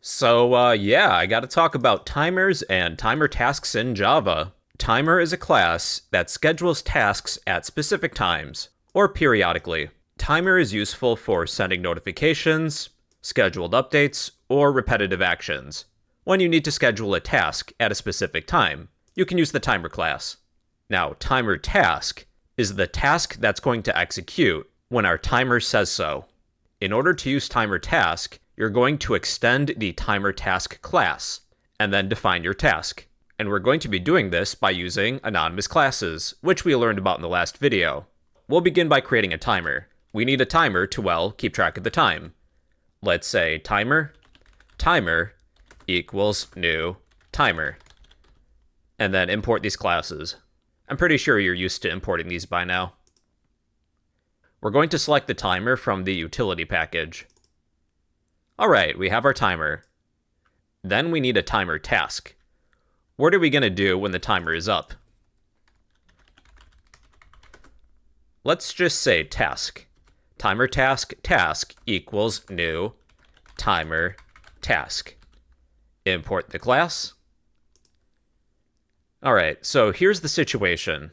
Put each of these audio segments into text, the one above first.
Yeah, I got to talk about timers and timer tasks in Java. Timer is a class that schedules tasks at specific times, or periodically. Timer is useful for sending notifications, scheduled updates, or repetitive actions. When you need to schedule a task at a specific time, you can use the timer class. Now, timer task is the task that's going to execute when our timer says so. In order to use timer task, you're going to extend the TimerTask class and then define your task. And we're going to be doing this by using anonymous classes, which we learned about in the last video. We'll begin by creating a timer. We need a timer to, well, keep track of the time. Let's say timer equals new timer. And then import these classes. I'm pretty sure you're used to importing these by now. We're going to select the timer from the utility package. Alright, we have our timer. Then we need a timer task. What are we going to do when the timer is up? Let's just say task. TimerTask task equals new timer task. Import the class. Alright, so here's the situation.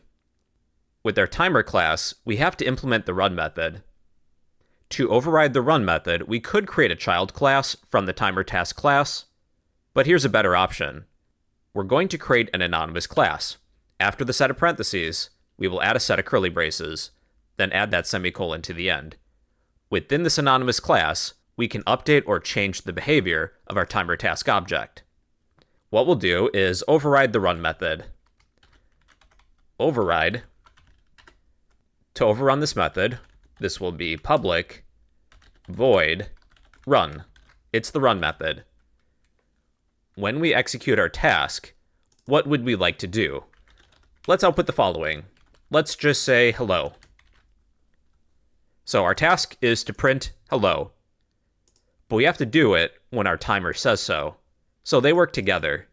With our timer class, we have to implement the run method. To override the run method, we could create a child class from the TimerTask class, but here's a better option. We're going to create an anonymous class. After the set of parentheses, we will add a set of curly braces, then add that semicolon to the end. Within this anonymous class, we can update or change the behavior of our TimerTask object. What we'll do is override the run method. Override. To overrun this method, this will be public void run. It's the run method. When we execute our task, what would we like to do? Let's output the following. Let's just say hello. So our task is to print hello. But we have to do it when our timer says so. So they work together.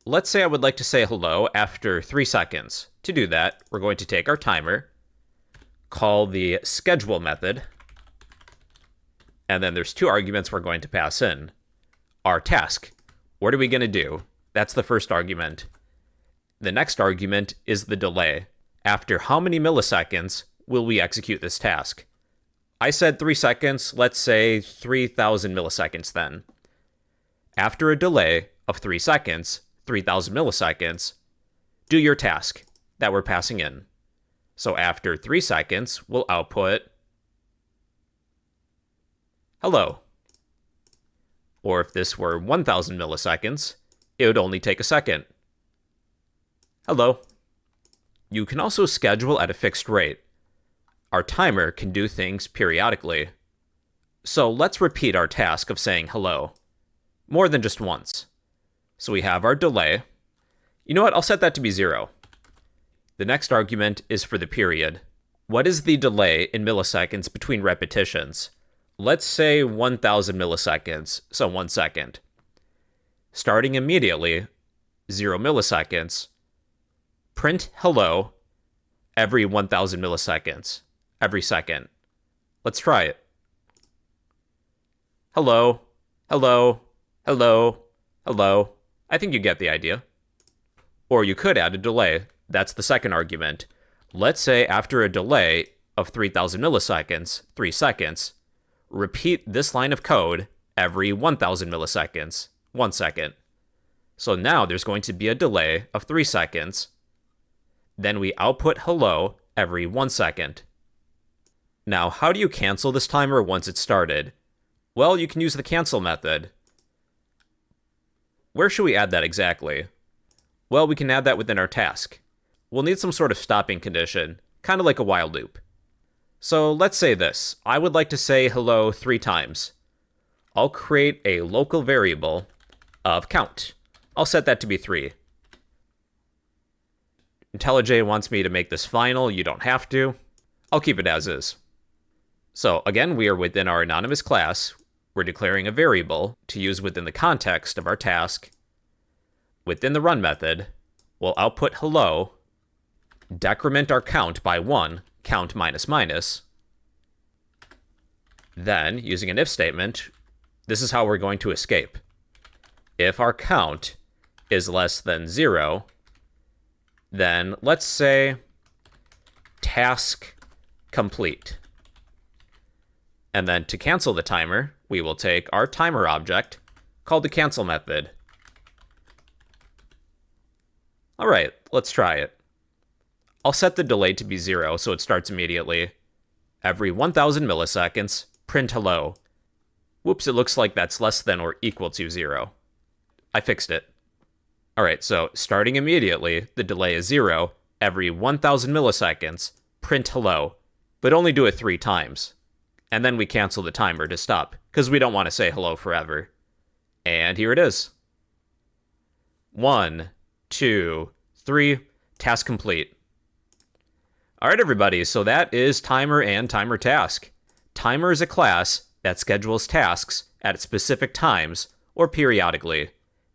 Let's say I would like to say hello after 3 seconds. To do that, we're going to take our timer, call the schedule method, and then there's 2 arguments we're going to pass in. Our task. What are we going to do? That's the first argument. The next argument is the delay. After how many milliseconds will we execute this task? I said 3 seconds, let's say 3,000 milliseconds then. After a delay of 3 seconds, 3,000 milliseconds, do your task that we're passing in. So after 3 seconds, we'll output hello. Or if this were 1,000 milliseconds, it would only take a second. Hello. You can also schedule at a fixed rate. Our timer can do things periodically. So let's repeat our task of saying hello. More than just once. So we have our delay. You know what? I'll set that to be 0. The next argument is for the period. What is the delay in milliseconds between repetitions? Let's say 1,000 milliseconds, so 1 second. Starting immediately, 0 milliseconds, print hello every 1,000 milliseconds, every second. Let's try it. Hello, hello, hello, hello. I think you get the idea. Or you could add a delay. That's the second argument. Let's say after a delay of 3,000 milliseconds, 3 seconds, repeat this line of code every 1,000 milliseconds, 1 second. So now there's going to be a delay of 3 seconds. Then we output hello every 1 second. Now, how do you cancel this timer once it's started? Well, you can use the cancel method. Where should we add that exactly? Well, we can add that within our task. We'll need some sort of stopping condition, kind of like a while loop. So let's say this. I would like to say hello 3 times. I'll create a local variable of count. I'll set that to be 3. IntelliJ wants me to make this final. You don't have to. I'll keep it as is. So again, we are within our anonymous class. We're declaring a variable to use within the context of our task. Within the run method, we'll output hello, decrement our count by 1, count minus minus. Then, using an if statement, this is how we're going to escape. If our count is less than 0, then let's say task complete. And then to cancel the timer, we will take our timer object called the cancel method. All right, let's try it. I'll set the delay to be 0 so it starts immediately. Every 1000 milliseconds, print hello. Whoops, it looks like that's less than or equal to 0. I fixed it. All right, so starting immediately, the delay is 0. Every 1000 milliseconds, print hello, but only do it 3 times. And then we cancel the timer to stop, because we don't want to say hello forever. And here it is. 1, 2, 3, task complete. All right, everybody, so that is Timer and TimerTask. Timer is a class that schedules tasks at specific times or periodically.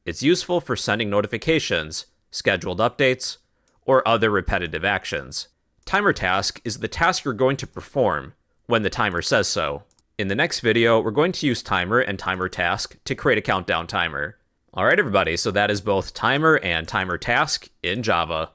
It's useful for sending notifications, scheduled updates, or other repetitive actions. TimerTask is the task you're going to perform when the timer says so. In the next video, we're going to use Timer and TimerTask to create a countdown timer. All right, everybody, so that is both Timer and TimerTask in Java.